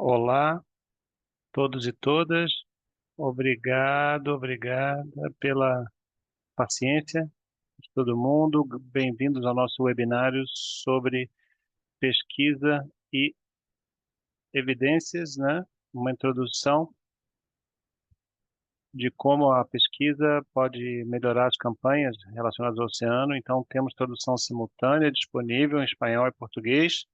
Olá, todos e todas. Obrigada pela paciência de todo mundo. Bem-vindos ao nosso webinário sobre pesquisa e evidências, né? Uma introdução de como a pesquisa pode melhorar as campanhas relacionadas ao oceano. Então, temos tradução simultânea disponível em espanhol e português.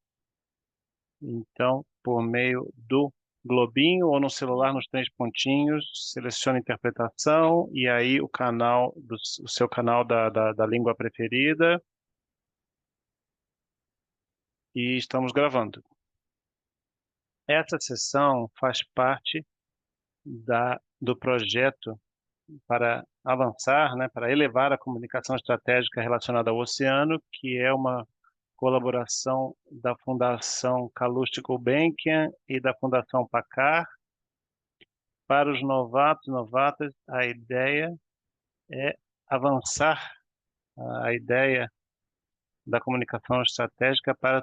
Então, por meio do globinho ou no celular nos três pontinhos, selecione interpretação e aí o seu canal da língua preferida e estamos gravando. Essa sessão faz parte do projeto para avançar, né, para elevar a comunicação estratégica relacionada ao oceano, que é uma colaboração da Fundação Calouste Gulbenkian e da Fundação Pacar. Para os novatos e novatas, a ideia é avançar a ideia da comunicação estratégica para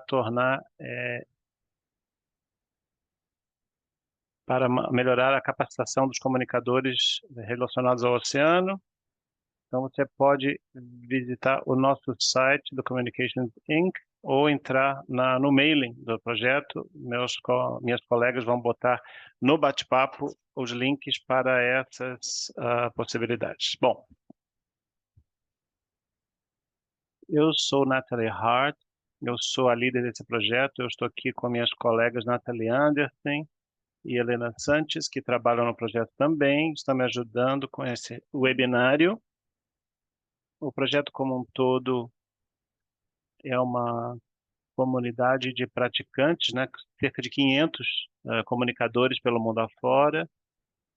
melhorar a capacitação dos comunicadores relacionados ao oceano. Então, você pode visitar o nosso site do Communications Inc. ou entrar no mailing do projeto. Minhas colegas vão botar no bate-papo os links para essas possibilidades. Bom, eu sou Natalie Hart, eu sou a líder desse projeto, eu estou aqui com minhas colegas Natalie Anderson e Helena Sanches, que trabalham no projeto também, estão me ajudando com esse webinário. O projeto como um todo é uma comunidade de praticantes, né, cerca de 500 comunicadores pelo mundo afora.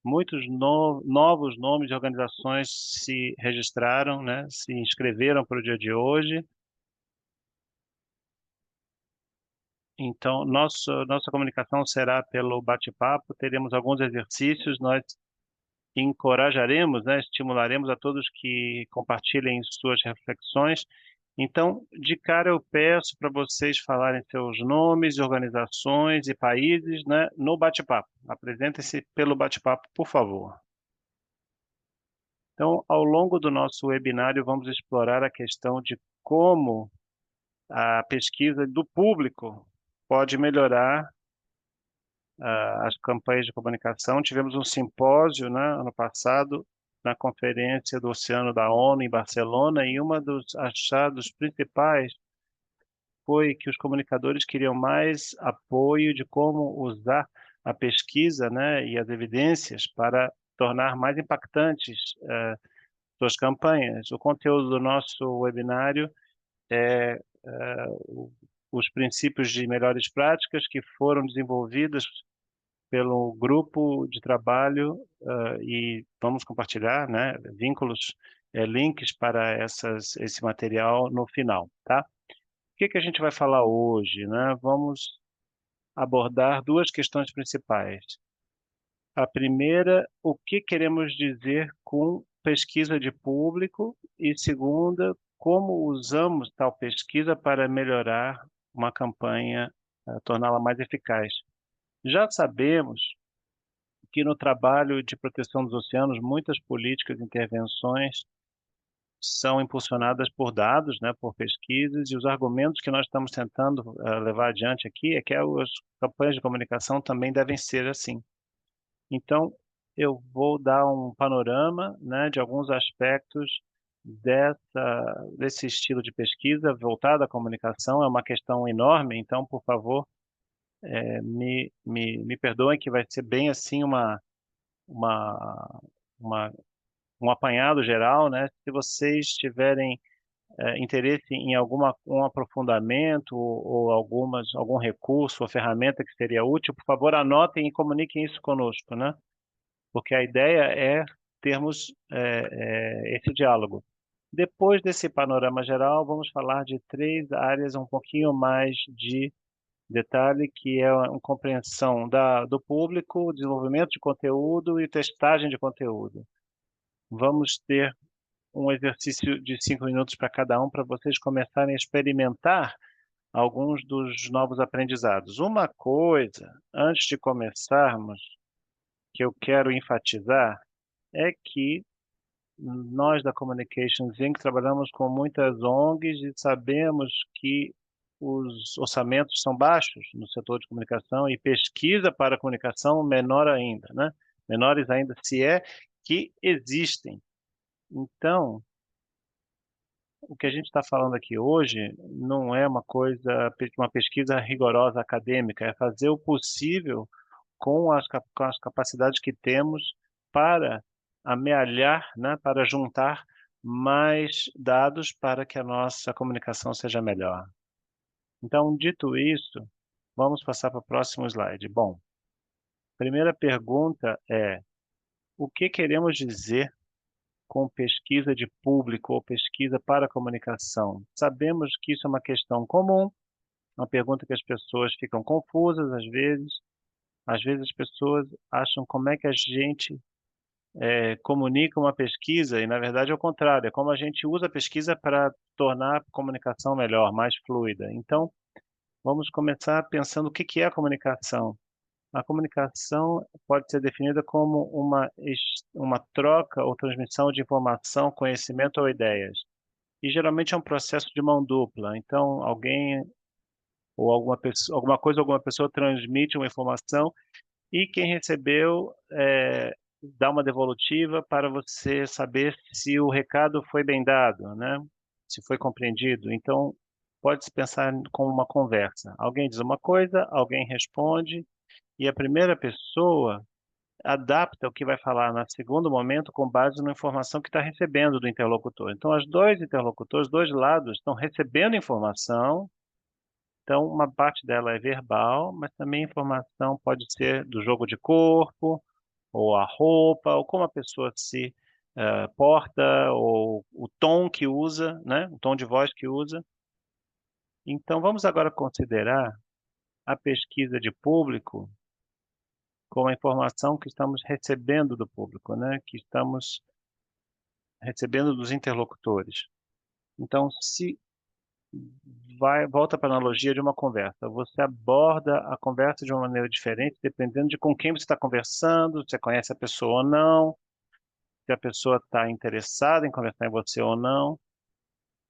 Muitos novos nomes de organizações se registraram, né, se inscreveram para o dia de hoje. Então, nossa comunicação será pelo bate-papo, teremos alguns exercícios, nós encorajaremos, né, estimularemos a todos que compartilhem suas reflexões. Então, de cara eu peço para vocês falarem seus nomes, organizações e países, né, no bate-papo. Apresentem-se pelo bate-papo, por favor. Então, ao longo do nosso webinário, vamos explorar a questão de como a pesquisa do público pode melhorar as campanhas de comunicação. Tivemos um simpósio, né, ano passado, na Conferência do Oceano da ONU, em Barcelona, e um dos achados principais foi que os comunicadores queriam mais apoio de como usar a pesquisa, né, e as evidências para tornar mais impactantes suas campanhas. O conteúdo do nosso webinário é os princípios de melhores práticas que foram desenvolvidos pelo grupo de trabalho e vamos compartilhar, né, vínculos, links para esse material no final, tá? O que que a gente vai falar hoje, né? Vamos abordar duas questões principais. A primeira, o que queremos dizer com pesquisa de público e segunda, como usamos tal pesquisa para melhorar uma campanha, torná-la mais eficaz. Já sabemos que no trabalho de proteção dos oceanos, muitas políticas e intervenções são impulsionadas por dados, né, por pesquisas, e os argumentos que nós estamos tentando levar adiante aqui é que as campanhas de comunicação também devem ser assim. Então, eu vou dar um panorama, né, de alguns aspectos desse estilo de pesquisa voltado à comunicação. É uma questão enorme, então, por favor, me perdoem que vai ser bem assim uma, uma, um apanhado geral, né? Se vocês tiverem interesse em um aprofundamento ou algum recurso ou ferramenta que seria útil, por favor, anotem e comuniquem isso conosco, né? Porque a ideia é termos esse diálogo. Depois desse panorama geral, vamos falar de três áreas um pouquinho mais de detalhe, que é a compreensão do público, o desenvolvimento de conteúdo e testagem de conteúdo. Vamos ter um exercício de 5 minutos para cada um, para vocês começarem a experimentar alguns dos novos aprendizados. Uma coisa, antes de começarmos, que eu quero enfatizar, é que nós da Communications Inc. trabalhamos com muitas ONGs e sabemos que os orçamentos são baixos no setor de comunicação e pesquisa para a comunicação menor ainda, né? Menores ainda se é que existem. Então, o que a gente está falando aqui hoje não é uma coisa, uma pesquisa rigorosa acadêmica, é fazer o possível com as capacidades que temos para amealhar, né, para juntar mais dados para que a nossa comunicação seja melhor. Então, dito isso, vamos passar para o próximo slide. Bom, primeira pergunta é: o que queremos dizer com pesquisa de público ou pesquisa para a comunicação? Sabemos que isso é uma questão comum, uma pergunta que as pessoas ficam confusas às vezes. Às vezes as pessoas acham como é que a gente comunica uma pesquisa e, na verdade, é o contrário. É como a gente usa a pesquisa para tornar a comunicação melhor, mais fluida. Então, vamos começar pensando o que que é a comunicação. A comunicação pode ser definida como uma troca ou transmissão de informação, conhecimento ou ideias. E geralmente é um processo de mão dupla. Então, alguém ou alguma pessoa, alguma coisa, alguma pessoa transmite uma informação e quem recebeu dá uma devolutiva para você saber se o recado foi bem dado, né? Se foi compreendido. Então, pode-se pensar como uma conversa. Alguém diz uma coisa, alguém responde, e a primeira pessoa adapta o que vai falar no segundo momento com base na informação que está recebendo do interlocutor. Então, os dois interlocutores, dois lados, estão recebendo informação. Então, uma parte dela é verbal, mas também informação pode ser do jogo de corpo, ou a roupa, ou como a pessoa se porta, ou o tom que usa, né? O tom de voz que usa. Então, vamos agora considerar a pesquisa de público como a informação que estamos recebendo do público, né? Que estamos recebendo dos interlocutores. Então, se volta para a analogia de uma conversa. Você aborda a conversa de uma maneira diferente, dependendo de com quem você está conversando, se você conhece a pessoa ou não, se a pessoa está interessada em conversar em você ou não,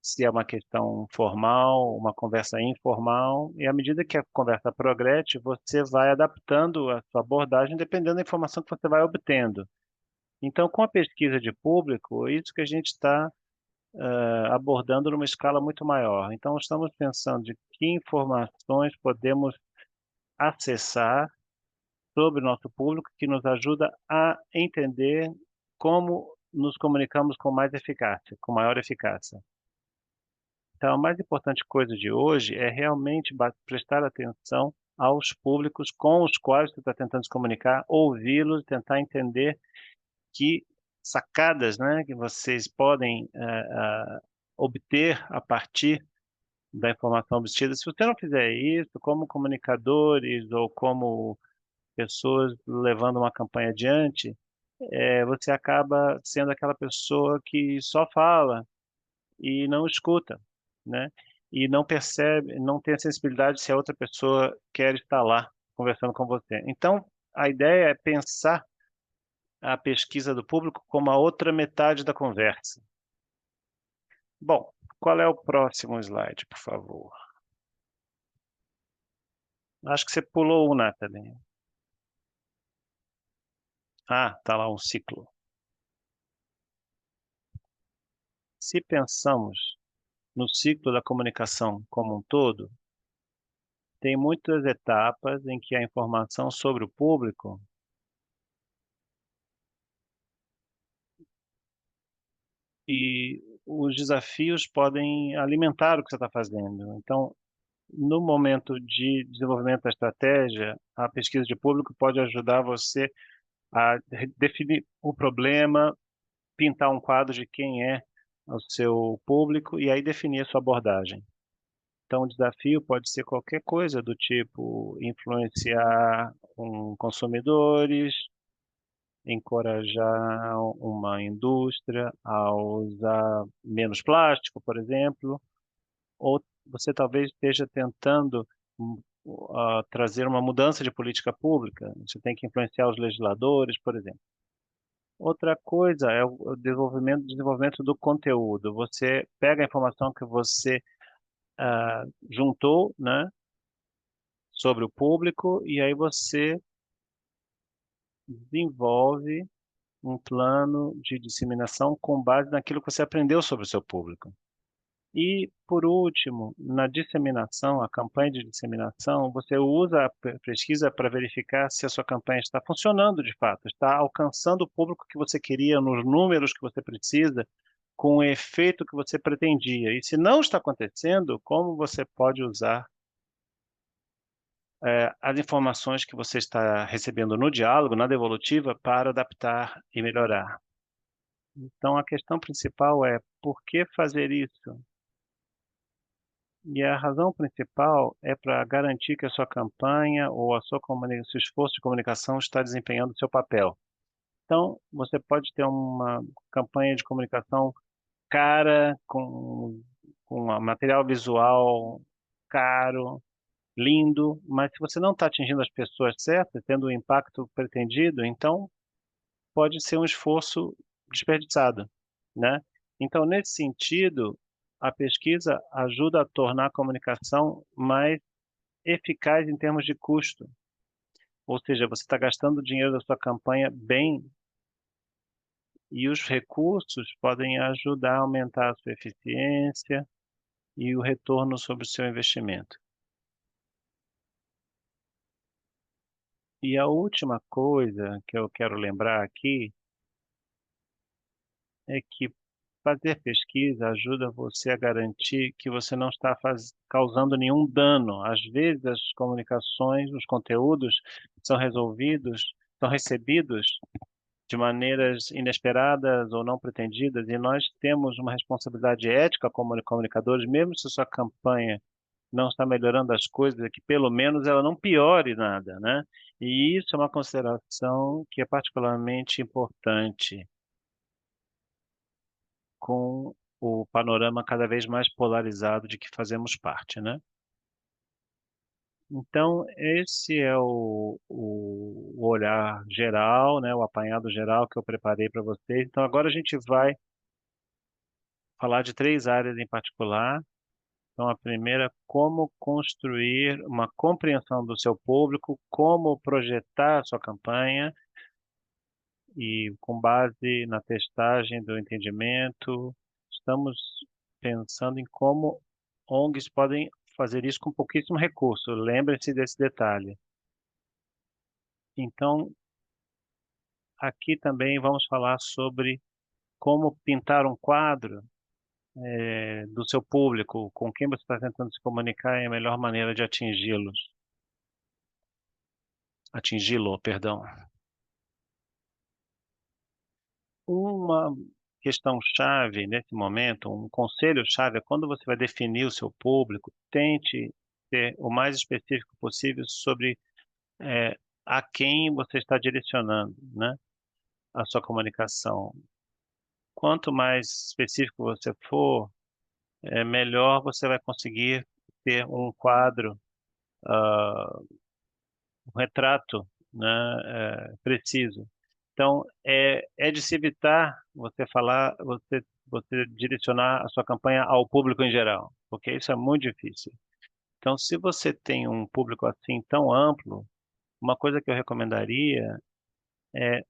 se é uma questão formal, uma conversa informal. E à medida que a conversa progrede, você vai adaptando a sua abordagem dependendo da informação que você vai obtendo. Então, com a pesquisa de público, é isso que a gente está abordando numa escala muito maior. Então, estamos pensando de que informações podemos acessar sobre o nosso público que nos ajuda a entender como nos comunicamos com mais eficácia, com maior eficácia. Então, a mais importante coisa de hoje é realmente prestar atenção aos públicos com os quais você está tentando se comunicar, ouvi-los, tentar entender que sacadas, né, que vocês podem obter a partir da informação obtida. Se você não fizer isso, como comunicadores ou como pessoas levando uma campanha adiante, você acaba sendo aquela pessoa que só fala e não escuta, né? E não percebe, não tem a sensibilidade se a outra pessoa quer estar lá conversando com você. Então, a ideia é pensar a pesquisa do público como a outra metade da conversa. Bom, qual é o próximo slide, por favor? Acho que você pulou um, Nathalie. Ah, tá lá um ciclo. Se pensamos no ciclo da comunicação como um todo, tem muitas etapas em que a informação sobre o público e os desafios podem alimentar o que você está fazendo. Então, no momento de desenvolvimento da estratégia, a pesquisa de público pode ajudar você a definir o problema, pintar um quadro de quem é o seu público e aí definir a sua abordagem. Então, o desafio pode ser qualquer coisa do tipo influenciar consumidores, encorajar uma indústria a usar menos plástico, por exemplo, ou você talvez esteja tentando trazer uma mudança de política pública. Você tem que influenciar os legisladores, por exemplo. Outra coisa é o desenvolvimento do conteúdo. Você pega a informação que você juntou, né, sobre o público e aí você desenvolve um plano de disseminação com base naquilo que você aprendeu sobre o seu público. E, por último, na disseminação, a campanha de disseminação, você usa a pesquisa para verificar se a sua campanha está funcionando de fato, está alcançando o público que você queria, nos números que você precisa, com o efeito que você pretendia. E se não está acontecendo, como você pode usar as informações que você está recebendo no diálogo, na devolutiva, para adaptar e melhorar. Então, a questão principal é por que fazer isso? E a razão principal é para garantir que a sua campanha ou seu esforço de comunicação está desempenhando o seu papel. Então, você pode ter uma campanha de comunicação cara, com um material visual caro, lindo, mas se você não está atingindo as pessoas certas, tendo o impacto pretendido, então pode ser um esforço desperdiçado, né? Então, nesse sentido, a pesquisa ajuda a tornar a comunicação mais eficaz em termos de custo. Ou seja, você está gastando o dinheiro da sua campanha bem e os recursos podem ajudar a aumentar a sua eficiência e o retorno sobre o seu investimento. E a última coisa que eu quero lembrar aqui é que fazer pesquisa ajuda você a garantir que você não está causando nenhum dano. Às vezes as comunicações, os conteúdos são recebidos de maneiras inesperadas ou não pretendidas, e nós temos uma responsabilidade ética como comunicadores, mesmo se sua campanha não está melhorando as coisas, é que pelo menos ela não piore nada, né? E isso é uma consideração que é particularmente importante com o panorama cada vez mais polarizado de que fazemos parte, né? Então, esse é o olhar geral, né? O apanhado geral que eu preparei para vocês. Então, agora a gente vai falar de três áreas em particular. Então, a primeira, como construir uma compreensão do seu público, como projetar a sua campanha e com base na testagem do entendimento, estamos pensando em como ONGs podem fazer isso com pouquíssimo recurso. Lembre-se desse detalhe. Então, aqui também vamos falar sobre como pintar um quadro do seu público, com quem você está tentando se comunicar, é a melhor maneira de atingi-lo, perdão. Uma questão chave nesse momento, um conselho chave é quando você vai definir o seu público, tente ser o mais específico possível sobre eh, a quem você está direcionando, né, a sua comunicação. Quanto mais específico você for, melhor você vai conseguir ter um quadro, ah, um retrato, né, preciso. Então, é de se evitar você falar, você direcionar a sua campanha ao público em geral, porque isso é muito difícil. Então, se você tem um público assim tão amplo, uma coisa que eu recomendaria é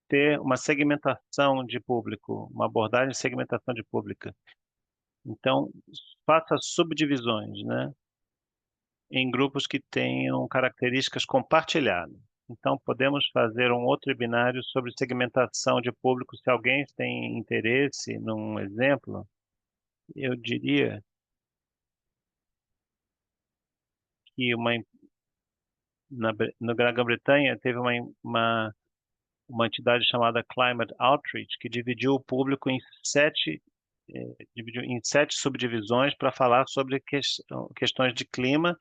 ter uma segmentação de público, uma abordagem de segmentação de público. Então, faça subdivisões, né, em grupos que tenham características compartilhadas. Então, podemos fazer um outro webinário sobre segmentação de público. Se alguém tem interesse num exemplo, eu diria que na Grã-Bretanha teve uma entidade chamada Climate Outreach, que dividiu em sete subdivisões para falar sobre questões de clima,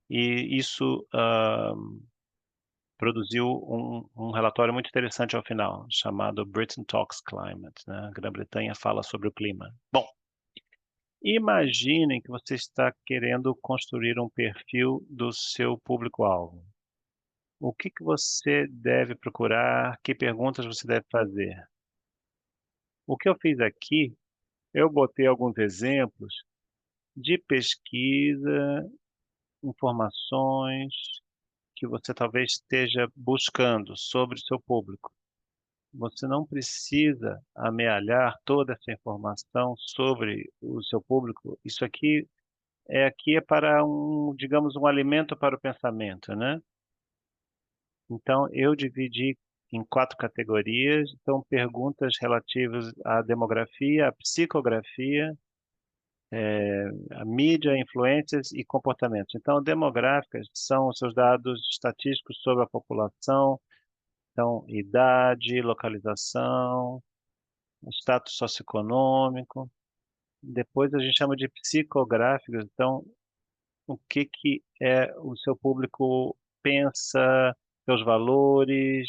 e isso produziu um relatório muito interessante ao final, chamado Britain Talks Climate, né? A Grã-Bretanha fala sobre o clima. Bom, Imaginem que você está querendo construir um perfil do seu público-alvo. O que que você deve procurar? Que perguntas você deve fazer? O que eu fiz aqui, eu botei alguns exemplos de pesquisa, informações que você talvez esteja buscando sobre o seu público. Você não precisa amealhar toda essa informação sobre o seu público. Isso aqui é para digamos, um alimento para o pensamento, né? Então, eu dividi em 4 categorias. Então, perguntas relativas à demografia, à psicografia, a mídia, influências e comportamentos. Então, demográficas são os seus dados estatísticos sobre a população, então, idade, localização, status socioeconômico. Depois a gente chama de psicográficos, então, o que que o seu público pensa, seus valores,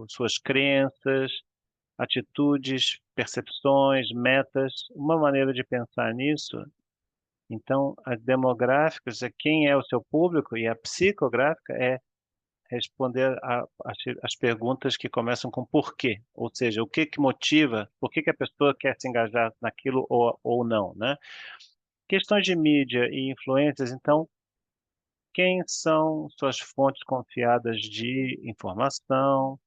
suas crenças, atitudes, percepções, metas. Uma maneira de pensar nisso, então, as demográficas é quem é o seu público e a psicográfica é responder as perguntas que começam com porquê, ou seja, o que que motiva, por que que a pessoa quer se engajar naquilo ou não, né? Questões de mídia e influências, então, quem são suas fontes confiadas de informação?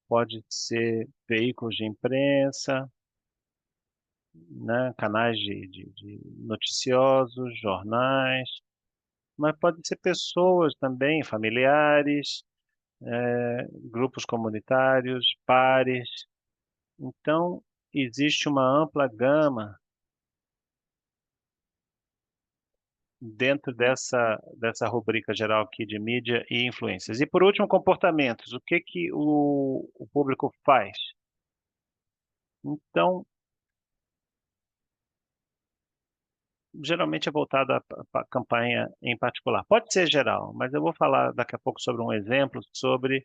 Pode ser veículos de imprensa, né, canais de noticiosos, jornais, mas pode ser pessoas também, familiares, grupos comunitários, pares. Então, existe uma ampla gama dentro dessa rubrica geral aqui de mídia e influências. E por último, comportamentos. O que que o público faz? Então, geralmente é voltado à campanha em particular. Pode ser geral, mas eu vou falar daqui a pouco sobre um exemplo sobre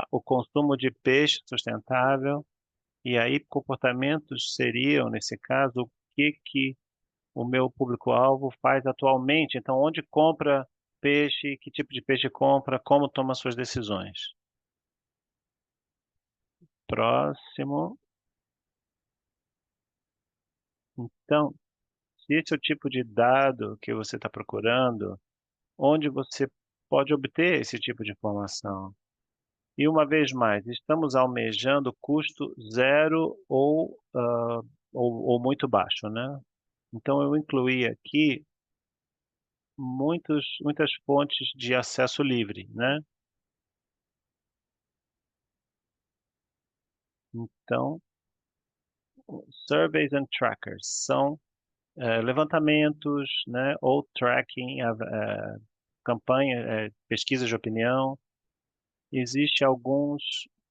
o consumo de peixe sustentável, e aí comportamentos seriam, nesse caso, o que que o meu público-alvo faz atualmente. Então, onde compra peixe, que tipo de peixe compra, como toma suas decisões. Próximo. Então, se esse é o tipo de dado que você está procurando, onde você pode obter esse tipo de informação? E uma vez mais, estamos almejando custo zero ou muito baixo, né? Então, eu incluí aqui muitas fontes de acesso livre, né? Então, surveys and trackers são levantamentos, né, ou tracking, campanha, pesquisas de opinião. Existe alguns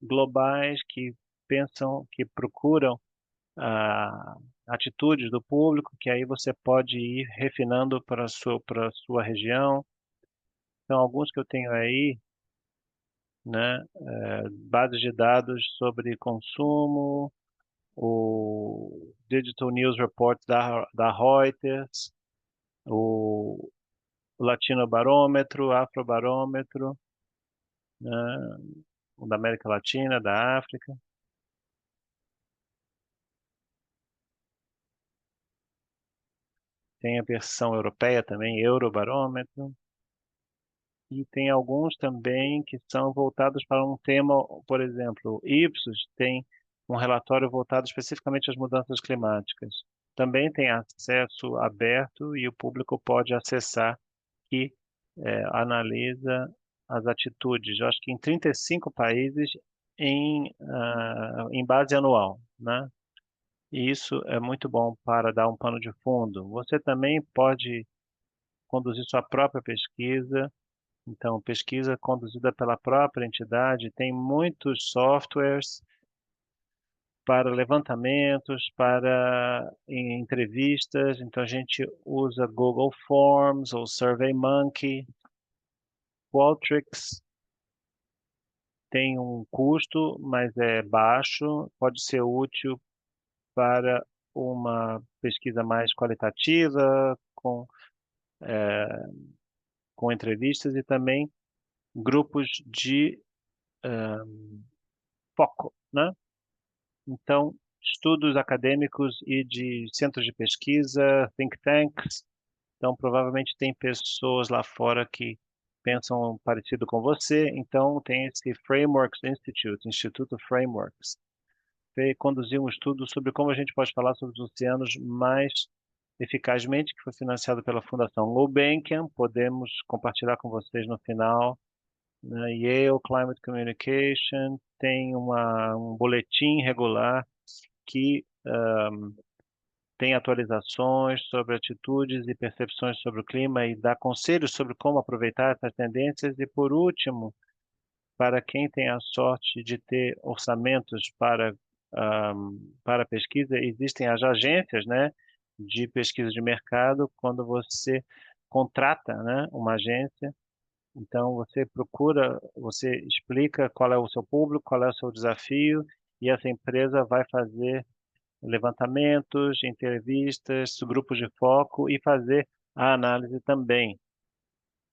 globais que pensam, que procuram ah, atitudes do público, que aí você pode ir refinando para a sua região. Então, alguns que eu tenho aí, né, bases de dados sobre consumo, o Digital News Report da Reuters, o Latino Barômetro, Afrobarômetro, né, o da América Latina, da África. Tem a versão europeia também, Eurobarômetro. E tem alguns também que são voltados para um tema, por exemplo, Ipsos tem um relatório voltado especificamente às mudanças climáticas. Também tem acesso aberto e o público pode acessar que analisa as atitudes, eu acho que em 35 países em base anual, né? E isso é muito bom para dar um pano de fundo. Você também pode conduzir sua própria pesquisa. Então, pesquisa conduzida pela própria entidade, tem muitos softwares para levantamentos, para entrevistas. Então, a gente usa Google Forms ou SurveyMonkey. Qualtrics tem um custo, mas é baixo, pode ser útil para uma pesquisa mais qualitativa, com entrevistas e também grupos de foco, né? Então, estudos acadêmicos e de centros de pesquisa, think tanks. Então, provavelmente tem pessoas lá fora que pensam parecido com você. Então, tem esse Frameworks Institute, Instituto Frameworks, que conduziu um estudo sobre como a gente pode falar sobre os oceanos mais eficazmente, que foi financiado pela Fundação Gulbenkian. Podemos compartilhar com vocês no final. Na Yale Climate Communication tem um boletim regular que tem atualizações sobre atitudes e percepções sobre o clima e dá conselhos sobre como aproveitar essas tendências. E, por último, para quem tem a sorte de ter orçamentos para pesquisa, existem as agências, né, de pesquisa de mercado, quando você contrata, né, uma agência. Então, você procura, você explica qual é o seu público, qual é o seu desafio, e essa empresa vai fazer levantamentos, entrevistas, grupos de foco e fazer a análise também.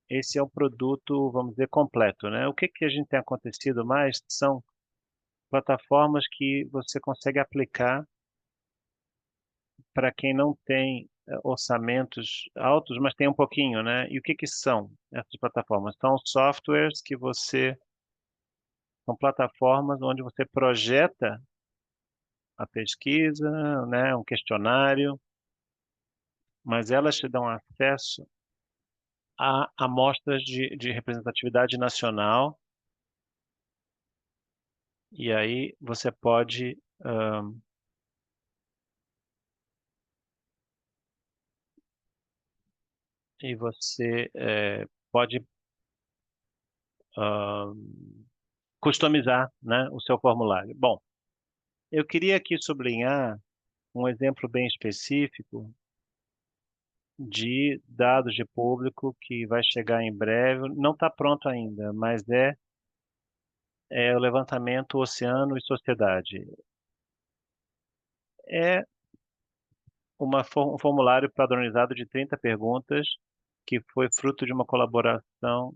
Esse é o produto, vamos dizer, completo, né? O que que a gente tem acontecido mais são plataformas que você consegue aplicar para quem não tem orçamentos altos, mas tem um pouquinho, né? E o que que são essas plataformas? São softwares que são plataformas onde você projeta a pesquisa, né? Um questionário, mas elas te dão acesso a amostras de representatividade nacional, e aí você pode pode customizar, né, o seu formulário. Bom, eu queria aqui sublinhar um exemplo bem específico de dados de público que vai chegar em breve. Não está pronto ainda, mas é o levantamento Oceano e Sociedade. É um formulário padronizado de 30 perguntas que foi fruto de uma colaboração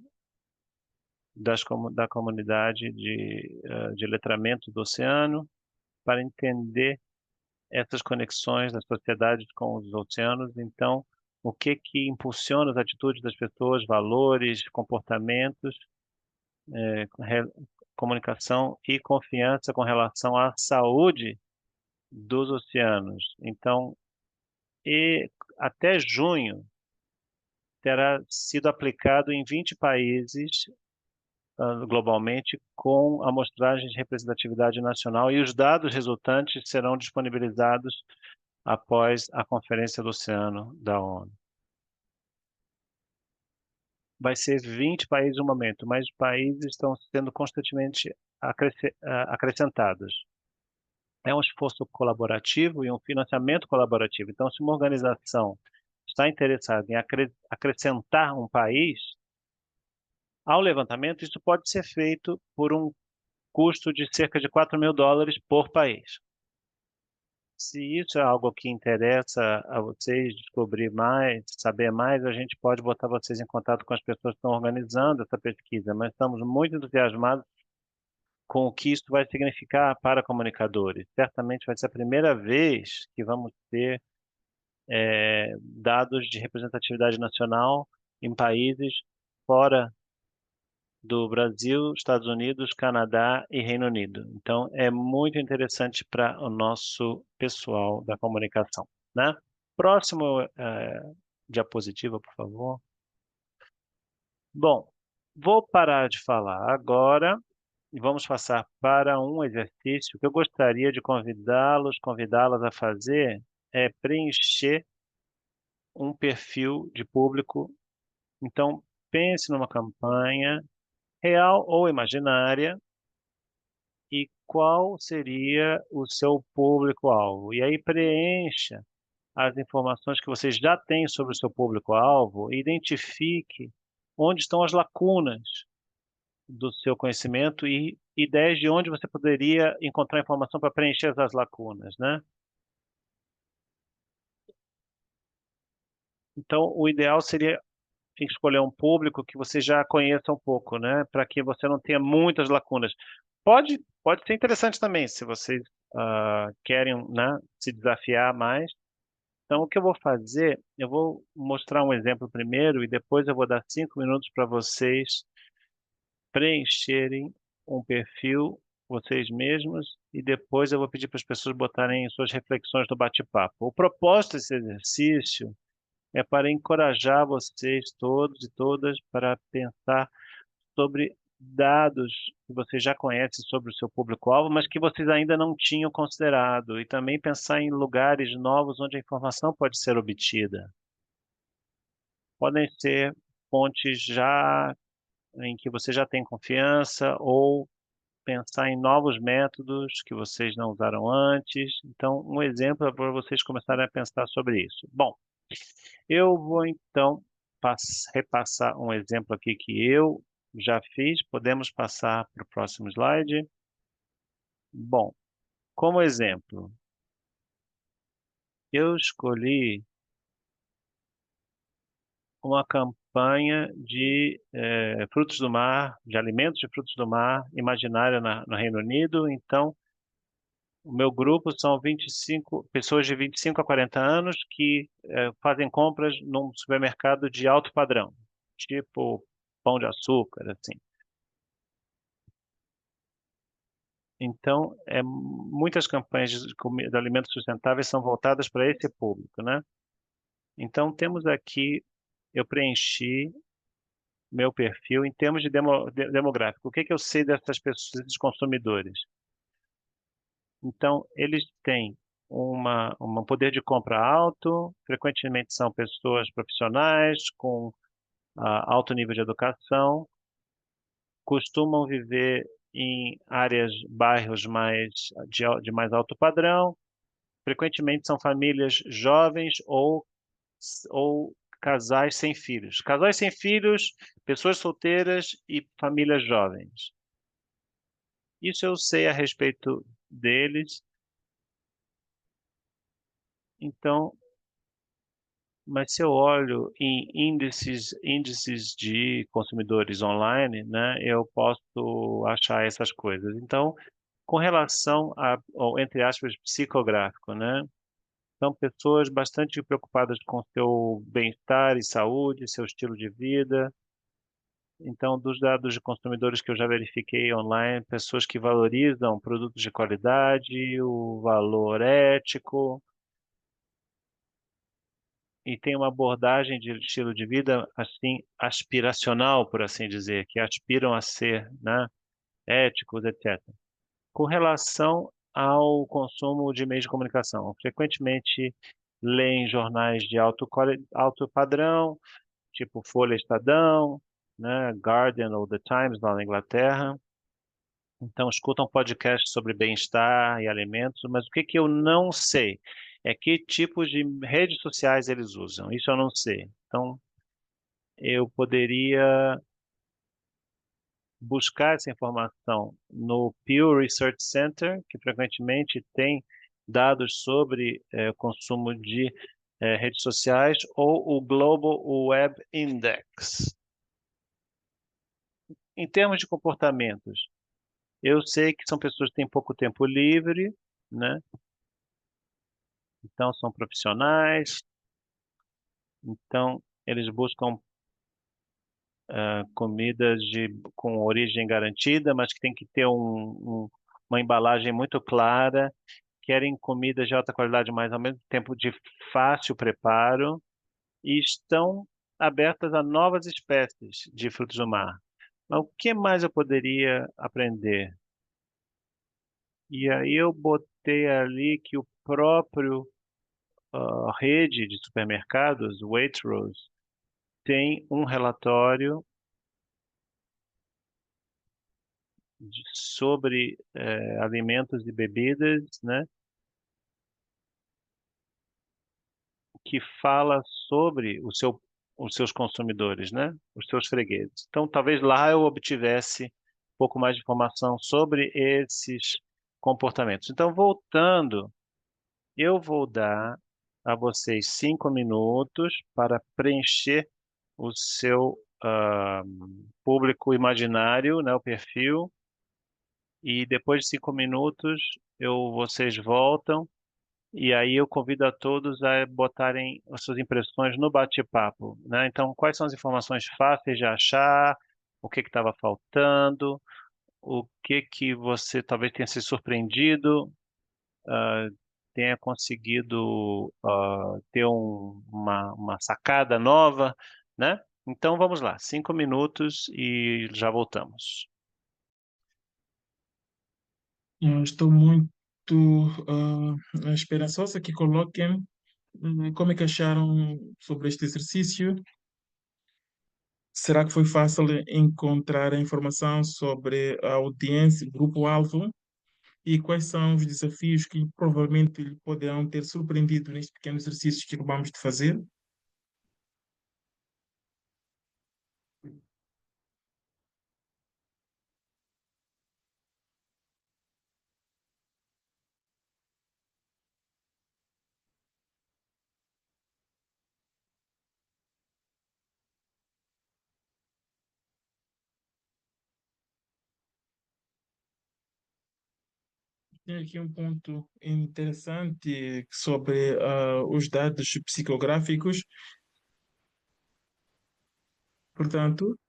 da comunidade de letramento do oceano para entender essas conexões das sociedades com os oceanos. Então, o que que impulsiona as atitudes das pessoas, valores, comportamentos, comunicação e confiança com relação à saúde dos oceanos. Então, e até junho terá sido aplicado em 20 países globalmente com amostragem de representatividade nacional e os dados resultantes serão disponibilizados após a Conferência do Oceano da ONU. Vai ser 20 países no momento, mas países estão sendo constantemente acrescentados. É um esforço colaborativo e um financiamento colaborativo. Então, se uma organização está interessada em acrescentar um país, ao levantamento, isso pode ser feito por um custo de cerca de $4.000 por país. Se isso é algo que interessa a vocês descobrir mais, saber mais, a gente pode botar vocês em contato com as pessoas que estão organizando essa pesquisa, mas estamos muito entusiasmados com o que isso vai significar para comunicadores. Certamente vai ser a primeira vez que vamos ter dados de representatividade nacional em países fora do Brasil, Estados Unidos, Canadá e Reino Unido. Então, é muito interessante para o nosso pessoal da comunicação, né? Próximo, diapositiva, por favor. Bom, vou parar de falar agora e vamos passar para um exercício que eu gostaria de convidá-las a fazer, é preencher um perfil de público. Então, pense numa campanha real ou imaginária e qual seria o seu público-alvo. E aí preencha as informações que você já tem sobre o seu público-alvo e identifique onde estão as lacunas do seu conhecimento e ideias de onde você poderia encontrar informação para preencher essas lacunas, né? Então, o ideal seria escolher um público que você já conheça um pouco, né? Para que você não tenha muitas lacunas. Pode ser interessante também, se vocês querem, né, se desafiar mais. Então, o que eu vou fazer, eu vou mostrar um exemplo primeiro e depois eu vou dar 5 minutos para vocês preencherem um perfil vocês mesmos e depois eu vou pedir para as pessoas botarem suas reflexões no bate-papo. O propósito desse exercício é para encorajar vocês todos e todas para pensar sobre dados que vocês já conhecem sobre o seu público-alvo, mas que vocês ainda não tinham considerado, e também pensar em lugares novos onde a informação pode ser obtida. Podem ser fontes já em que você já tem confiança ou pensar em novos métodos que vocês não usaram antes. Então, um exemplo é para vocês começarem a pensar sobre isso. Bom, eu vou então repassar um exemplo aqui que eu já fiz. Podemos passar para o próximo slide. Bom, como exemplo, eu escolhi uma campanha de frutos do mar, de alimentos de frutos do mar imaginária no Reino Unido. Então, o meu grupo são 25 pessoas de 25 a 40 anos que fazem compras num supermercado de alto padrão, tipo Pão de Açúcar, assim. Então, muitas campanhas de alimentos sustentáveis são voltadas para esse público, né? Então, temos aqui, eu preenchi meu perfil em termos de demográfico. O que que eu sei dessas pessoas, desses consumidores? Então, eles têm um poder de compra alto, frequentemente são pessoas profissionais com alto nível de educação, costumam viver em áreas, bairros de mais alto padrão, frequentemente são famílias jovens ou casais sem filhos. Casais sem filhos, pessoas solteiras e famílias jovens. Isso eu sei a respeito deles. Então, mas se eu olho em índices de consumidores online, né, eu posso achar essas coisas. Então, com relação ao, entre aspas, psicográfico, né, são pessoas bastante preocupadas com seu bem-estar e saúde, seu estilo de vida. Então, dos dados de consumidores que eu já verifiquei online, pessoas que valorizam produtos de qualidade, o valor ético, e tem uma abordagem de estilo de vida assim aspiracional, por assim dizer, que aspiram a ser, né, éticos, etc. Com relação ao consumo de meios de comunicação, frequentemente leem jornais de alto padrão, tipo Folha Estadão, né, Guardian ou The Times lá na Inglaterra. Então, escutam podcasts sobre bem-estar e alimentos, mas o que que eu não sei é que tipos de redes sociais eles usam. Isso eu não sei. Então, eu poderia buscar essa informação no Pew Research Center, que frequentemente tem dados sobre consumo de redes sociais, ou o Global Web Index. Em termos de comportamentos, eu sei que são pessoas que têm pouco tempo livre, né? Então, são profissionais, então eles buscam comidas com origem garantida, mas que tem que ter uma embalagem muito clara, querem comidas de alta qualidade, mas ao mesmo tempo de fácil preparo, e estão abertas a novas espécies de frutos do mar. Mas o que mais eu poderia aprender? E aí eu botei ali que o próprio rede de supermercados, Waitrose, tem um relatório sobre alimentos e bebidas, né, que fala sobre os seus consumidores, né, os seus fregueses. Então, talvez lá eu obtivesse um pouco mais de informação sobre esses comportamentos. Então, voltando, eu vou dar a vocês 5 minutos para preencher o seu público imaginário, né, o perfil, e depois de 5 minutos vocês voltam e aí eu convido a todos a botarem as suas impressões no bate-papo, né? Então, quais são as informações fáceis de achar? O que estava faltando? O que você talvez tenha se surpreendido, ah, tenha conseguido ter uma sacada nova, né? Então vamos lá, 5 minutos e já voltamos. Estou muito esperançosa que coloquem como é que acharam sobre este exercício. Será que foi fácil encontrar a informação sobre a audiência, grupo-alvo, e quais são os desafios que provavelmente lhe poderão ter surpreendido neste pequeno exercício que acabamos de fazer? Tem aqui um ponto interessante sobre os dados psicográficos. Portanto,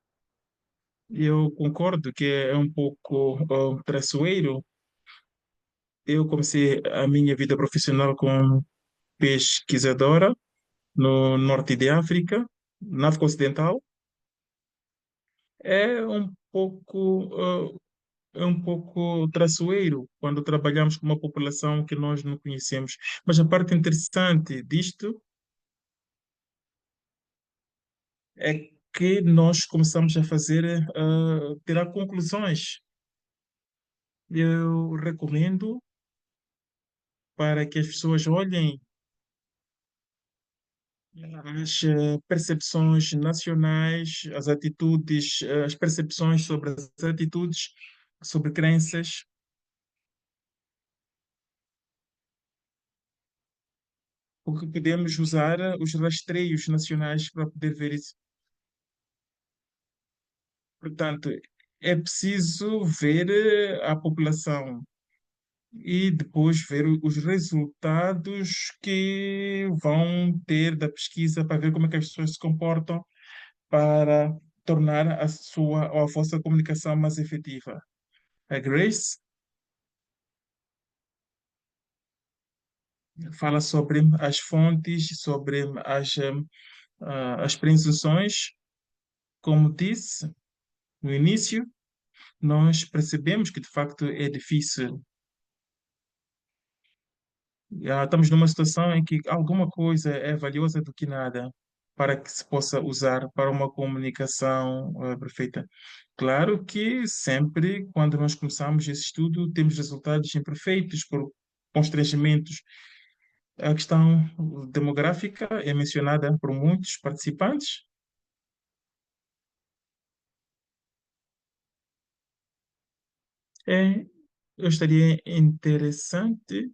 eu concordo que é um pouco traiçoeiro. Eu comecei a minha vida profissional como pesquisadora no norte de África, na África Ocidental. É um pouco traiçoeiro quando trabalhamos com uma população que nós não conhecemos. Mas a parte interessante disto é que nós começamos a fazer, tirar conclusões. Eu recomendo para que as pessoas olhem as percepções nacionais, as atitudes, as percepções sobre as atitudes, sobre crenças, porque podemos usar os rastreios nacionais para poder ver isso. Portanto, é preciso ver a população e depois ver os resultados que vão ter da pesquisa para ver como é que as pessoas se comportam para tornar a sua ou a vossa comunicação mais efetiva. A Grace fala sobre as fontes, sobre as presunções. Como disse no início, nós percebemos que de facto é difícil. Estamos numa situação em que alguma coisa é valiosa do que nada para que se possa usar para uma comunicação perfeita. Claro que sempre, quando nós começamos esse estudo, temos resultados imperfeitos por constrangimentos. A questão demográfica é mencionada por muitos participantes. É, eu estaria interessante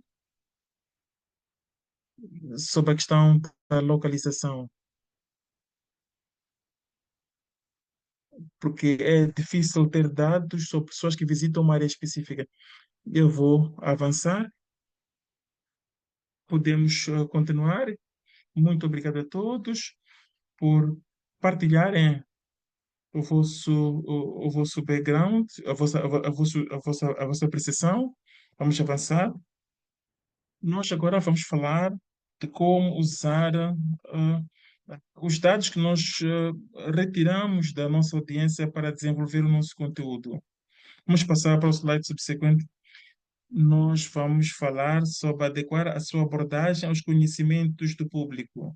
sobre a questão da localização, porque é difícil ter dados sobre pessoas que visitam uma área específica. Eu vou avançar, podemos continuar. Muito obrigado a todos por partilharem o vosso background, a vossa apreciação. Vamos avançar. Nós agora vamos falar de como usar os dados que nós retiramos da nossa audiência para desenvolver o nosso conteúdo. Vamos passar para o slide subsequente. Nós vamos falar sobre adequar a sua abordagem aos conhecimentos do público.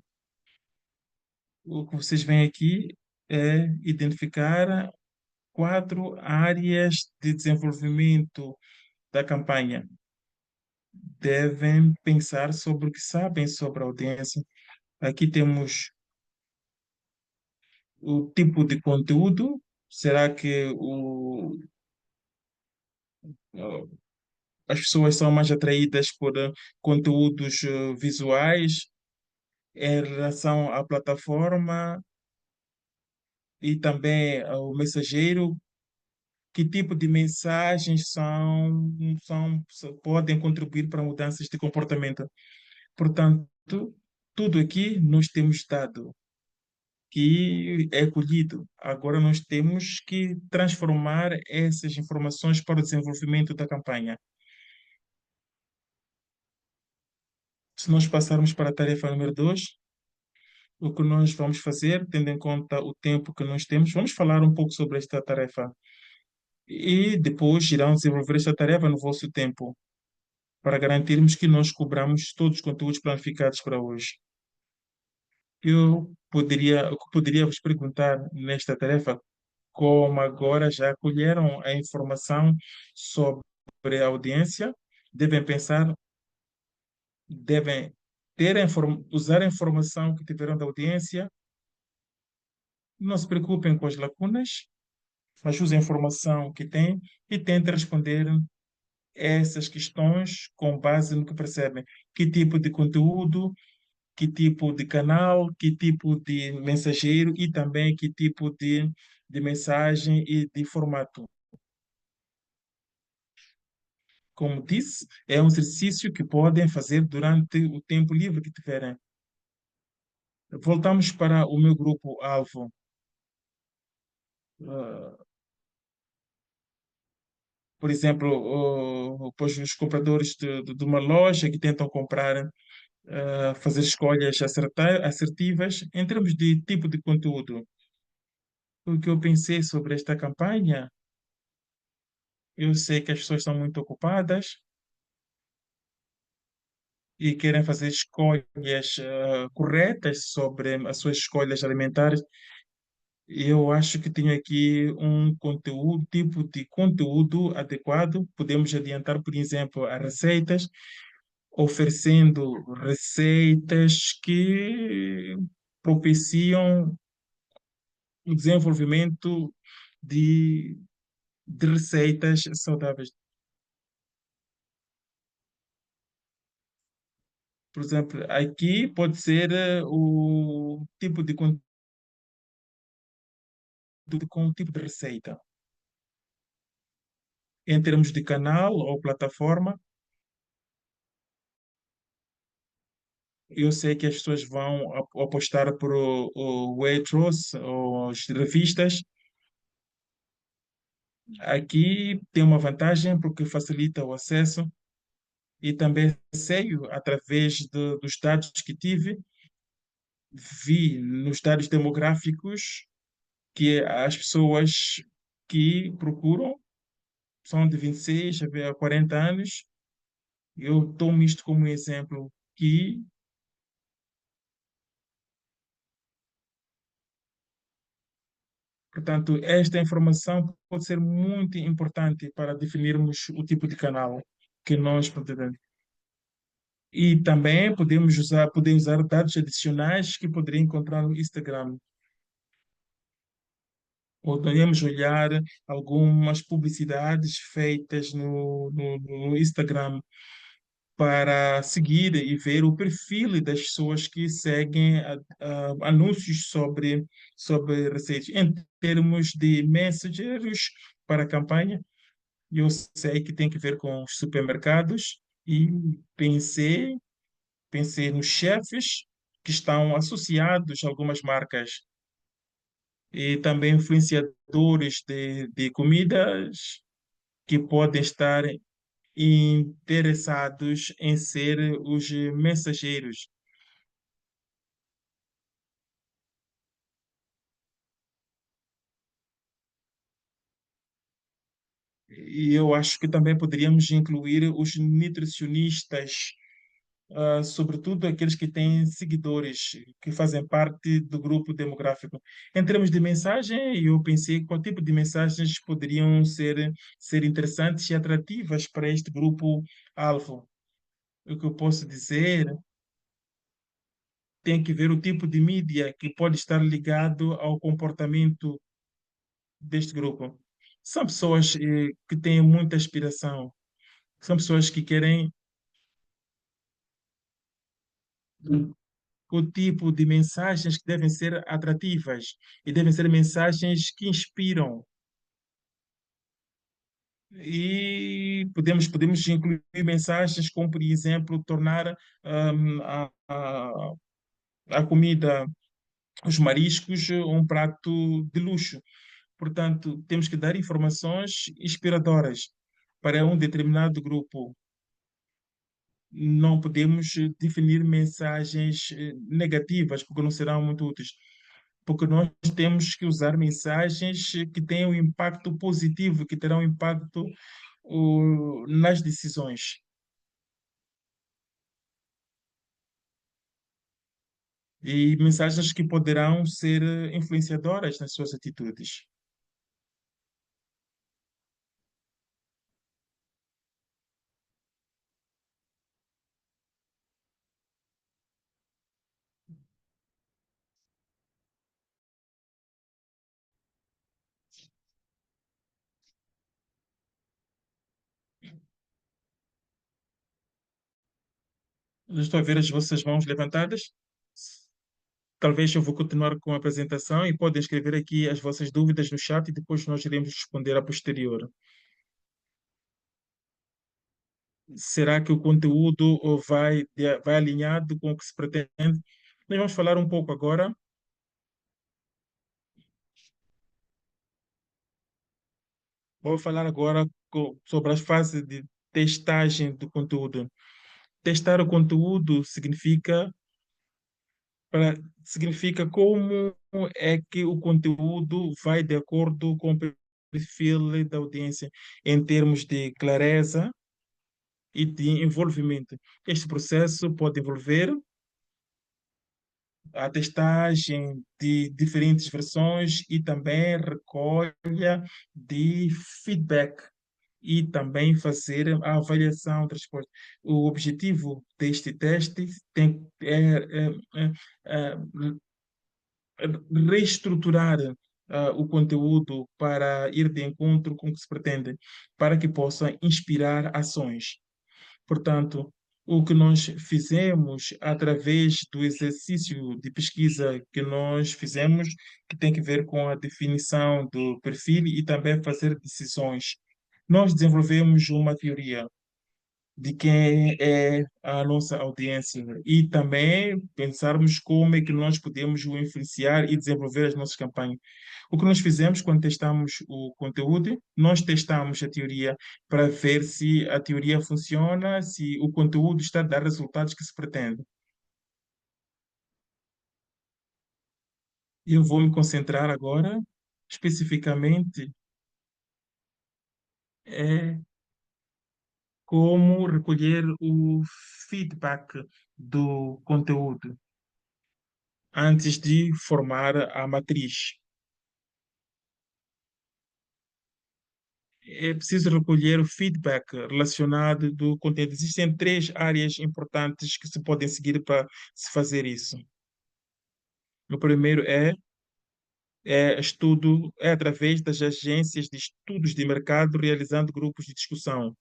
O que vocês veem aqui é identificar 4 áreas de desenvolvimento da campanha. Devem pensar sobre o que sabem sobre a audiência. Aqui temos o tipo de conteúdo. Será que as pessoas são mais atraídas por conteúdos visuais? em relação à plataforma e também ao mensageiro, que tipo de mensagens podem contribuir para mudanças de comportamento. Portanto, tudo aqui nós temos dado que é colhido. Agora nós temos que transformar essas informações para o desenvolvimento da campanha. Se nós passarmos para a tarefa número 2, o que nós vamos fazer, tendo em conta o tempo que nós temos, vamos falar um pouco sobre esta tarefa e depois irão desenvolver esta tarefa no vosso tempo, para garantirmos que nós cobramos todos os conteúdos planificados para hoje. O que poderia vos perguntar nesta tarefa, como agora já colheram a informação sobre a audiência, devem pensar, devem usar a informação que tiveram da audiência, não se preocupem com as lacunas, mas usem a informação que têm e tentem responder essas questões com base no que percebem. Que tipo de conteúdo, que tipo de canal, que tipo de mensageiro e também que tipo de mensagem e de formato. Como disse, é um exercício que podem fazer durante o tempo livre que tiverem. Voltamos para o meu grupo-alvo. Por exemplo, pois os compradores de uma loja que tentam comprar, fazer escolhas assertivas em termos de tipo de conteúdo. O que eu pensei sobre esta campanha, eu sei que as pessoas estão muito ocupadas e querem fazer escolhas, corretas sobre as suas escolhas alimentares. Eu acho que tenho aqui um conteúdo, tipo de conteúdo adequado. Podemos adiantar, por exemplo, as receitas, oferecendo receitas que propiciam o desenvolvimento de, de receitas saudáveis. Por exemplo, aqui pode ser o tipo de conteúdo com o tipo de receita. Em termos de canal ou plataforma, eu sei que as pessoas vão apostar por o Waitrose ou as revistas. Aqui tem uma vantagem porque facilita o acesso e também sei, através dos dados que tive, vi nos dados demográficos que as pessoas que procuram são de 26 a 40 anos. Eu tomo isto como exemplo que, portanto, esta informação pode ser muito importante para definirmos o tipo de canal que nós pretendemos. E também podemos usar dados adicionais que poderia encontrar no Instagram. Podemos olhar algumas publicidades feitas no Instagram para seguir e ver o perfil das pessoas que seguem anúncios sobre receitas. Em termos de mensageiros para a campanha, eu sei que tem que ver com os supermercados e pensei nos chefes que estão associados a algumas marcas e também influenciadores de comidas que podem estar interessados em ser os mensageiros. E eu acho que também poderíamos incluir os nutricionistas, sobretudo aqueles que têm seguidores, que fazem parte do grupo demográfico. Em termos de mensagem, eu pensei qual tipo de mensagens poderiam ser interessantes e atrativas para este grupo-alvo. O que eu posso dizer tem que ver o tipo de mídia que pode estar ligado ao comportamento deste grupo. São pessoas que têm muita aspiração, são pessoas que querem o tipo de mensagens que devem ser atrativas e devem ser mensagens que inspiram. E podemos incluir mensagens como, por exemplo, tornar a comida, os mariscos, um prato de luxo. Portanto, temos que dar informações inspiradoras para um determinado grupo. Não podemos definir mensagens negativas, porque não serão muito úteis. Porque nós temos que usar mensagens que tenham impacto positivo, que terão impacto nas decisões. E mensagens que poderão ser influenciadoras nas suas atitudes. Eu estou a ver as vossas mãos levantadas. Talvez eu vou continuar com a apresentação e podem escrever aqui as vossas dúvidas no chat e depois nós iremos responder a posterior. Será que o conteúdo vai alinhado com o que se pretende? Nós vamos falar um pouco agora. Vou falar agora sobre as fases de testagem do conteúdo. Testar o conteúdo significa como é que o conteúdo vai de acordo com o perfil da audiência em termos de clareza e de envolvimento. Este processo pode envolver a testagem de diferentes versões e também recolha de feedback e também fazer a avaliação da resposta. O objetivo deste teste é reestruturar o conteúdo para ir de encontro com o que se pretende, para que possa inspirar ações. Portanto, o que nós fizemos através do exercício de pesquisa que nós fizemos, que tem que ver com a definição do perfil e também fazer decisões. Nós desenvolvemos uma teoria de quem é a nossa audiência e também pensarmos como é que nós podemos o influenciar e desenvolver as nossas campanhas. O que nós fizemos quando testamos o conteúdo, nós testamos a teoria para ver se a teoria funciona, se o conteúdo está a dar resultados que se pretende. Eu vou me concentrar agora especificamente é como recolher o feedback do conteúdo antes de formar a matriz. É preciso recolher o feedback relacionado do conteúdo. Existem três áreas importantes que se podem seguir para se fazer isso. O primeiro é através das agências de estudos de mercado realizando grupos de discussão.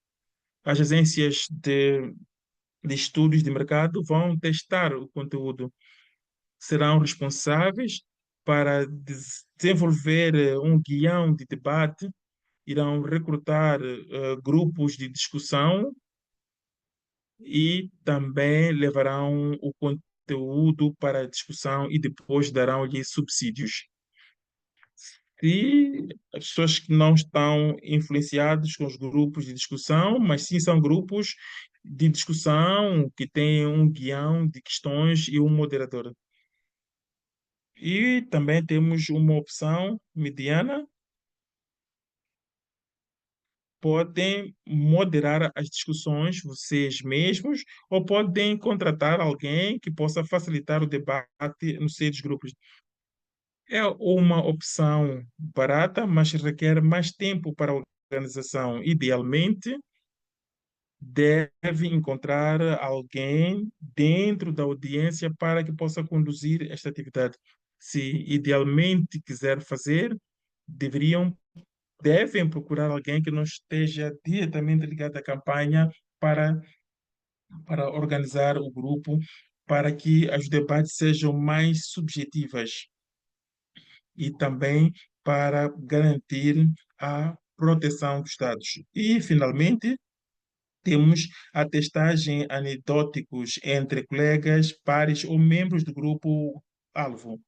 As agências de estudos de mercado vão testar o conteúdo, serão responsáveis para desenvolver um guião de debate, irão recrutar grupos de discussão e também levarão o conteúdo para a discussão e depois darão-lhe subsídios. E as pessoas que não estão influenciadas com os grupos de discussão, mas sim são grupos de discussão que têm um guião de questões e um moderador. E também temos uma opção mediana, podem moderar as discussões vocês mesmos ou podem contratar alguém que possa facilitar o debate no seio dos grupos. É uma opção barata, mas requer mais tempo para a organização. Idealmente, deve encontrar alguém dentro da audiência para que possa conduzir esta atividade. Se idealmente quiser fazer, deveriam devem procurar alguém que não esteja diretamente ligado à campanha para, para organizar o grupo para que os debates sejam mais subjetivas e também para garantir a proteção dos dados. E, finalmente, temos a testagem anedóticos entre colegas, pares ou membros do grupo-alvo.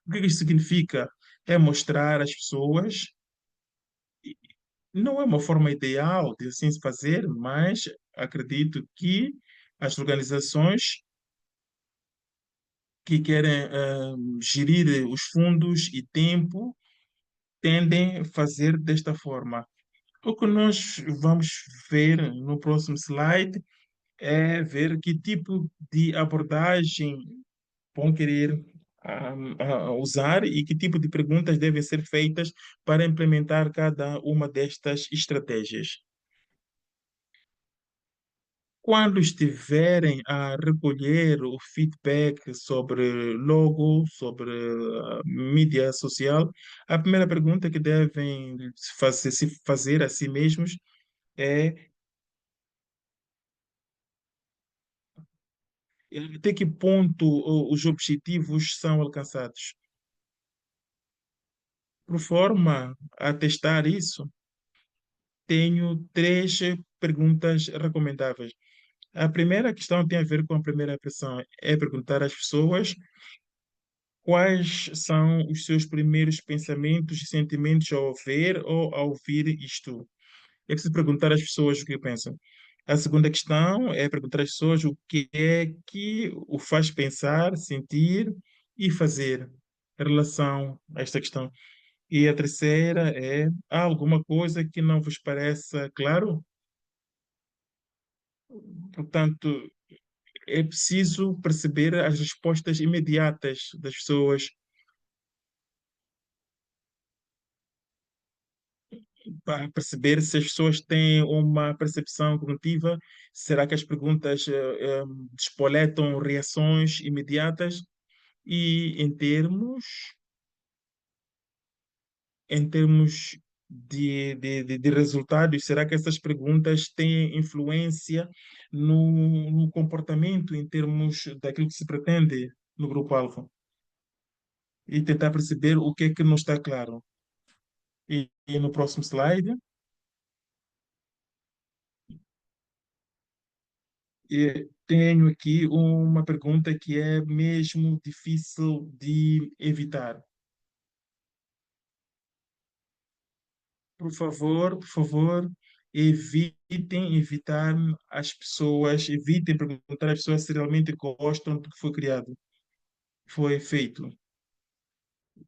O que isso significa? É mostrar às pessoas, não é uma forma ideal de assim se fazer, mas acredito que as organizações que querem gerir os fundos e tempo tendem a fazer desta forma. O que nós vamos ver no próximo slide é ver que tipo de abordagem vão querer usar e que tipo de perguntas devem ser feitas para implementar cada uma destas estratégias. Quando estiverem a recolher o feedback sobre logo, sobre mídia social, a primeira pergunta que devem se fazer a si mesmos é até que ponto os objetivos são alcançados. Por forma a testar isso, tenho três perguntas recomendáveis. A primeira questão tem a ver com a primeira impressão, é perguntar às pessoas quais são os seus primeiros pensamentos e sentimentos ao ver ou ao ouvir isto. É preciso perguntar às pessoas o que pensam. A segunda questão é perguntar às pessoas o que é que o faz pensar, sentir e fazer em relação a esta questão. E a terceira é: há alguma coisa que não vos pareça claro? Portanto, é preciso perceber as respostas imediatas das pessoas para perceber se as pessoas têm uma percepção cognitiva. Será que as perguntas despoletam reações imediatas? E em termos de resultados, será que essas perguntas têm influência no comportamento em termos daquilo que se pretende no grupo-alvo? E tentar perceber o que é que não está claro. E no próximo slide, tenho aqui uma pergunta que é mesmo difícil de evitar. Por favor, evitem evitar as pessoas, evitem perguntar às pessoas se realmente gostam do que foi criado, foi feito.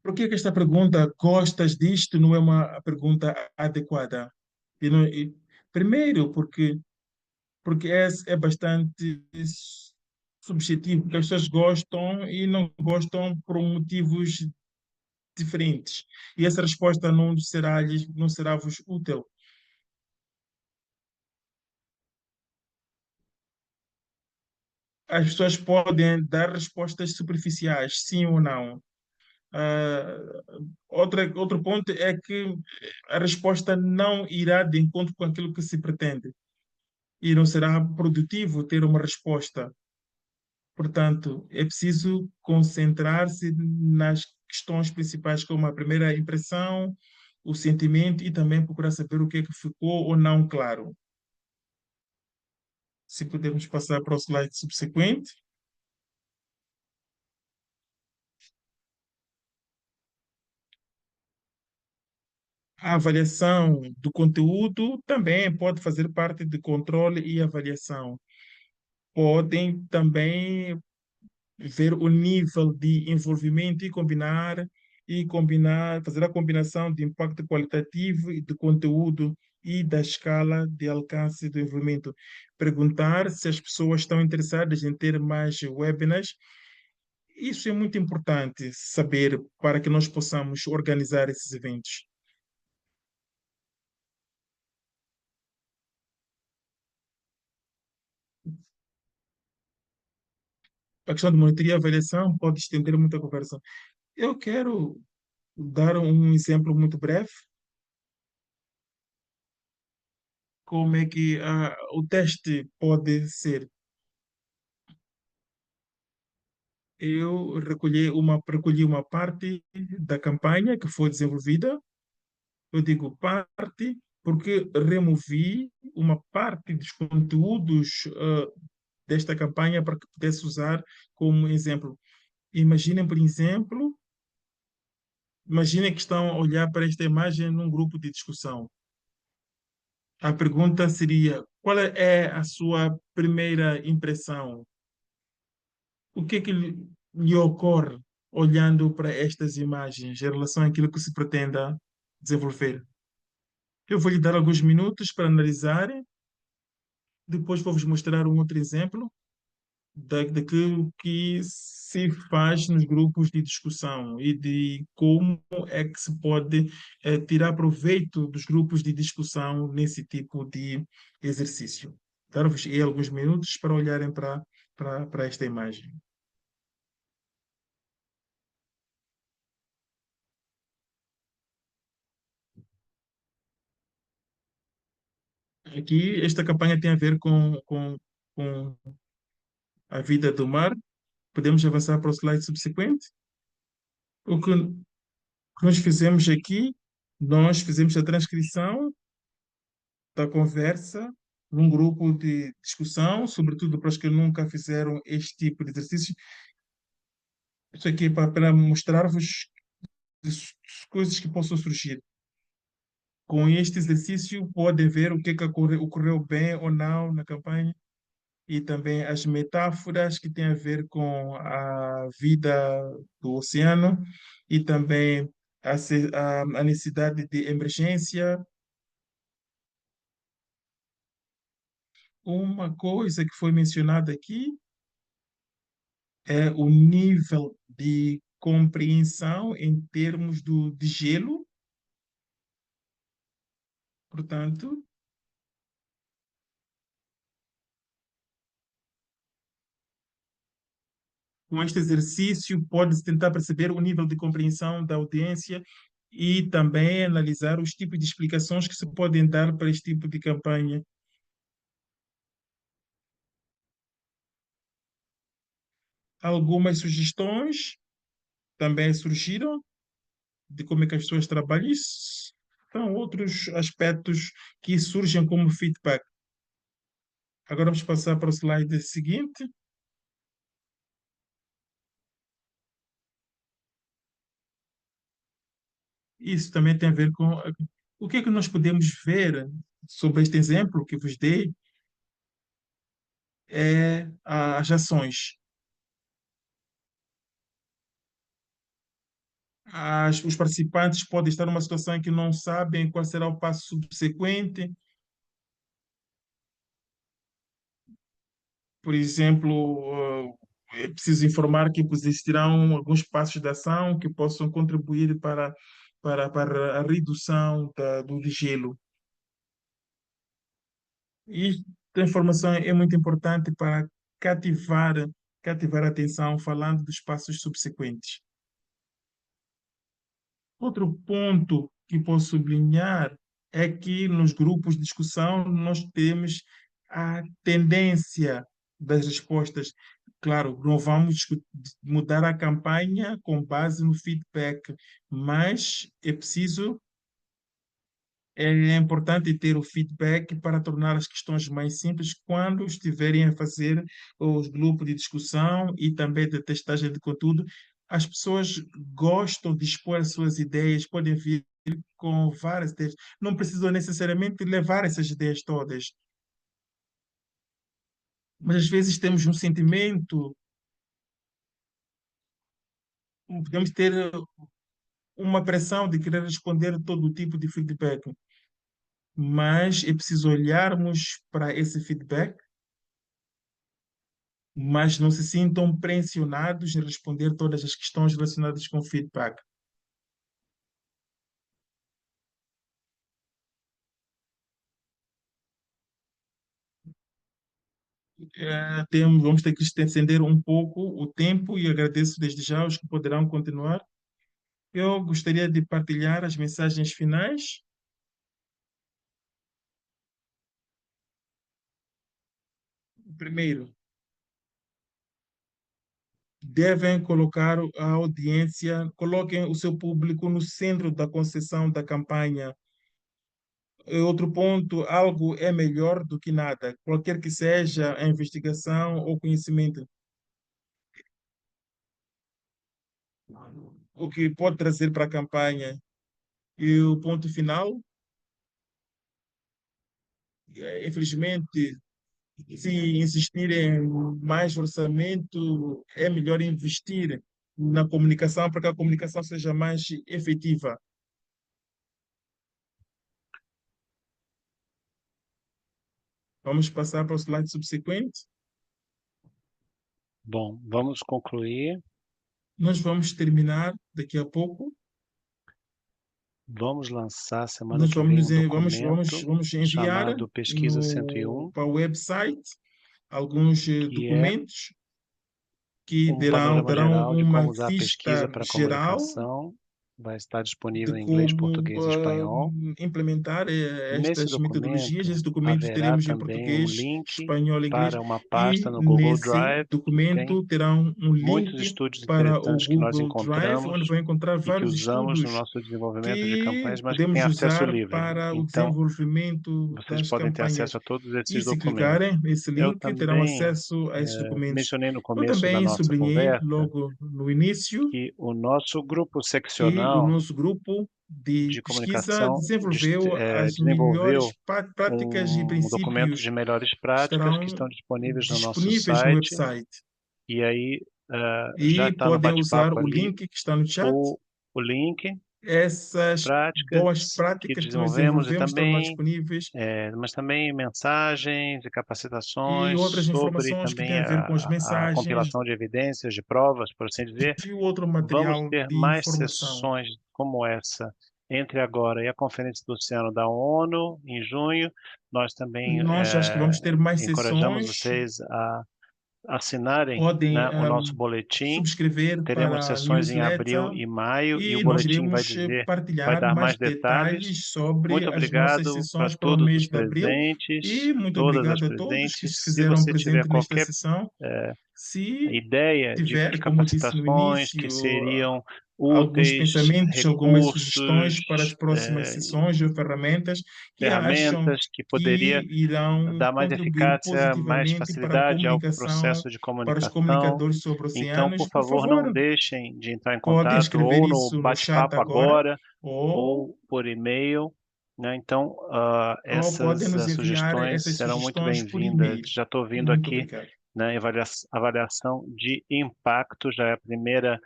Por que que esta pergunta, gostas disto, não é uma pergunta adequada? Primeiro, porque é bastante subjetivo, porque as pessoas gostam e não gostam por motivos diferentes. E essa resposta não será vos útil. As pessoas podem dar respostas superficiais, sim ou não. Ah, outro ponto é que a resposta não irá de encontro com aquilo que se pretende e não será produtivo ter uma resposta. Portanto, é preciso concentrar-se nas questões principais, como a primeira impressão, o sentimento e também procurar saber o que é que ficou ou não claro. Se pudermos passar para o slide subsequente. A avaliação do conteúdo também pode fazer parte de controle e avaliação. Podem também ver o nível de envolvimento e combinar, fazer a combinação de impacto qualitativo e de conteúdo e da escala de alcance do envolvimento. Perguntar se as pessoas estão interessadas em ter mais webinars. Isso é muito importante saber para que nós possamos organizar esses eventos. A questão de monitoria e avaliação pode estender muita conversa. Eu quero dar um exemplo muito breve, como é que o teste pode ser. eu recolhi uma parte da campanha que foi desenvolvida. Eu digo parte porque removi uma parte dos conteúdos desta campanha para que pudesse usar como exemplo. Imaginem, por exemplo, imaginem que estão a olhar para esta imagem num grupo de discussão. A pergunta seria: qual é a sua primeira impressão? O que é que lhe ocorre olhando para estas imagens em relação àquilo que se pretenda desenvolver? Eu vou lhe dar alguns minutos para analisar, depois vou-vos mostrar um outro exemplo daquilo que se faz nos grupos de discussão e de como é que se pode tirar proveito dos grupos de discussão nesse tipo de exercício. Dar-vos aí alguns minutos para olharem para esta imagem. Aqui, esta campanha tem a ver com a vida do mar. Podemos avançar para o slide subsequente. O que nós fizemos aqui, nós fizemos a transcrição da conversa num grupo de discussão, sobretudo para os que nunca fizeram este tipo de exercício. Isso aqui é para mostrar-vos as coisas que possam surgir. Com este exercício, podem ver o que, é que ocorreu bem ou não na campanha e também as metáforas que têm a ver com a vida do oceano e também a necessidade de emergência. Uma coisa que foi mencionada aqui é o nível de compreensão em termos de gelo. Portanto, com este exercício, pode-se tentar perceber o nível de compreensão da audiência e também analisar os tipos de explicações que se podem dar para este tipo de campanha. Algumas sugestões também surgiram de como é que as pessoas trabalham. Isso são outros aspectos que surgem como feedback. Agora vamos passar para o slide seguinte. Isso também tem a ver com o que é que nós podemos ver sobre este exemplo que vos dei é as ações. Os participantes podem estar numa situação em que não sabem qual será o passo subsequente. Por exemplo, é preciso informar que existirão alguns passos de ação que possam contribuir para a redução do degelo. E esta informação é muito importante para cativar, cativar a atenção, falando dos passos subsequentes. Outro ponto que posso sublinhar é que nos grupos de discussão nós temos a tendência das respostas. Claro, não vamos mudar a campanha com base no feedback, mas é importante ter o feedback para tornar as questões mais simples quando estiverem a fazer os grupos de discussão e também de testagem de conteúdo. As pessoas gostam de expor as suas ideias, podem vir com várias ideias. Não precisam necessariamente levar essas ideias todas, mas às vezes temos um sentimento, podemos ter uma pressão de querer responder todo tipo de feedback, mas é preciso olharmos para esse feedback, mas não se sintam pressionados em responder todas as questões relacionadas com feedback. Vamos ter que estender um pouco o tempo e agradeço desde já aos que poderão continuar. Eu gostaria de partilhar as mensagens finais. Primeiro, devem colocar a audiência, coloquem o seu público no centro da concessão da campanha. Outro ponto, algo é melhor do que nada, qualquer que seja a investigação ou conhecimento. O que pode trazer para a campanha. E o ponto final, infelizmente, se insistir em mais orçamento, é melhor investir na comunicação para que a comunicação seja mais efetiva. Vamos passar para o slide subsequente. Bom, vamos concluir. Nós vamos terminar daqui a pouco. Vamos lançar semana Nós que vem um documento vamos enviar chamado Pesquisa 101, para o website alguns que é documentos que um panorama darão geral de uma como usar a pesquisa vista para geral comunicação. Vai estar de disponível em inglês, como português e espanhol. implementar Nesse estas metodologias. documento Esse documento haverá teremos em também um português, link espanhol e inglês, para uma pasta e no Google nesse Drive que tem documento terão um muitos link estudos para o interessantes que nós Google Drive, encontramos onde vão encontrar e que vários usamos no estudos nosso desenvolvimento de que campanhas, mas que tem podemos acesso usar livre. para o Então, desenvolvimento vocês das podem ter campanhas. acesso a todos esses E se documentos. clicarem nesse Eu link, terão também acesso a esses documentos. mencionei no Eu começo da também nossa sublinhei conversa logo no início que o nosso grupo que o seccional nosso grupo de de pesquisa comunicação desenvolveu as melhores desenvolveu práticas e um documento princípios de melhores que práticas que estarão estão disponíveis no nosso disponíveis no site, website. e aí já E está no podem usar bate-papo o ali link que está no chat. o, o link, Essas práticas boas que práticas que nós desenvolvemos e desenvolvemos estão lá também, disponíveis mas também mensagens e e capacitações outras sobre informações que têm também a ver com as a mensagens compilação de evidências, de provas, por assim dizer. e outro Vamos material ter de mais informação. sessões como essa entre agora e a Conferência do Oceano da ONU, em junho. Nós também Nós acho que vamos ter mais encorajamos sessões, vocês a assinarem, podem né, o nosso boletim. subscrever Teremos para a sessões em abril newsletter e maio, e o e nós boletim vai iremos dizer, vai partilhar dar mais mais detalhes. detalhes sobre Muito as nossas obrigado para sessões para o todos os mês de abril presentes, e muito todas as obrigado a todos que se presentes. Se fizeram você tiver presente nesta qualquer sessão. eh, Se ideia de tiver, como eu disse no capacitações que início, seriam alguns úteis, pensamentos, algumas recursos, sugestões para as próximas sessões ou ferramentas que acham ferramentas que poderia que irão dar mais contribuir eficácia, mais positivamente para a facilidade ao comunicação, processo de para os comunicação. comunicadores sobre Então, oceanos, por por favor, não favor, deixem de entrar em podem contato escrever ou no isso no chat bate-papo agora agora ou, ou por e-mail, né? Então, ou podem essas nos enviar sugestões essas serão muito sugestões por bem-vindas. e-mail. Já estou E vindo muito aqui, obrigado. né, avaliação de impacto, já é a primeira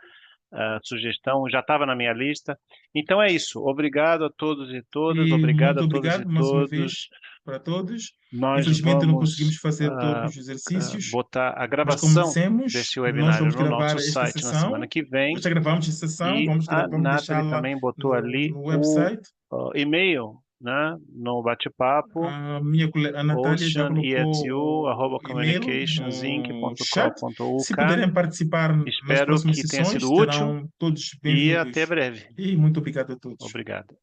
sugestão, já estava na minha lista. Então é isso. Obrigado a todos e todas, E obrigado muito a todos e obrigado mais uma todos. vez para todos. Nós Infelizmente não conseguimos vamos fazer todos os exercícios, botar a mas como gravação dissemos, desse nós webinário vamos no nosso gravar esta site na semana sessão. que vem. Nós já gravamos esta sessão, E a vamos Nathalie deixá-la também botou ali no o website. e-mail, né, no bate-papo, A Natália já colocou o e-mail no chat. Se oceanesu@communicationsinc.co.uk. puderem participar nas Espero próximas que tenha sessões, sido útil serão todos e até bem-vindos. breve. E muito obrigado a todos. Obrigado.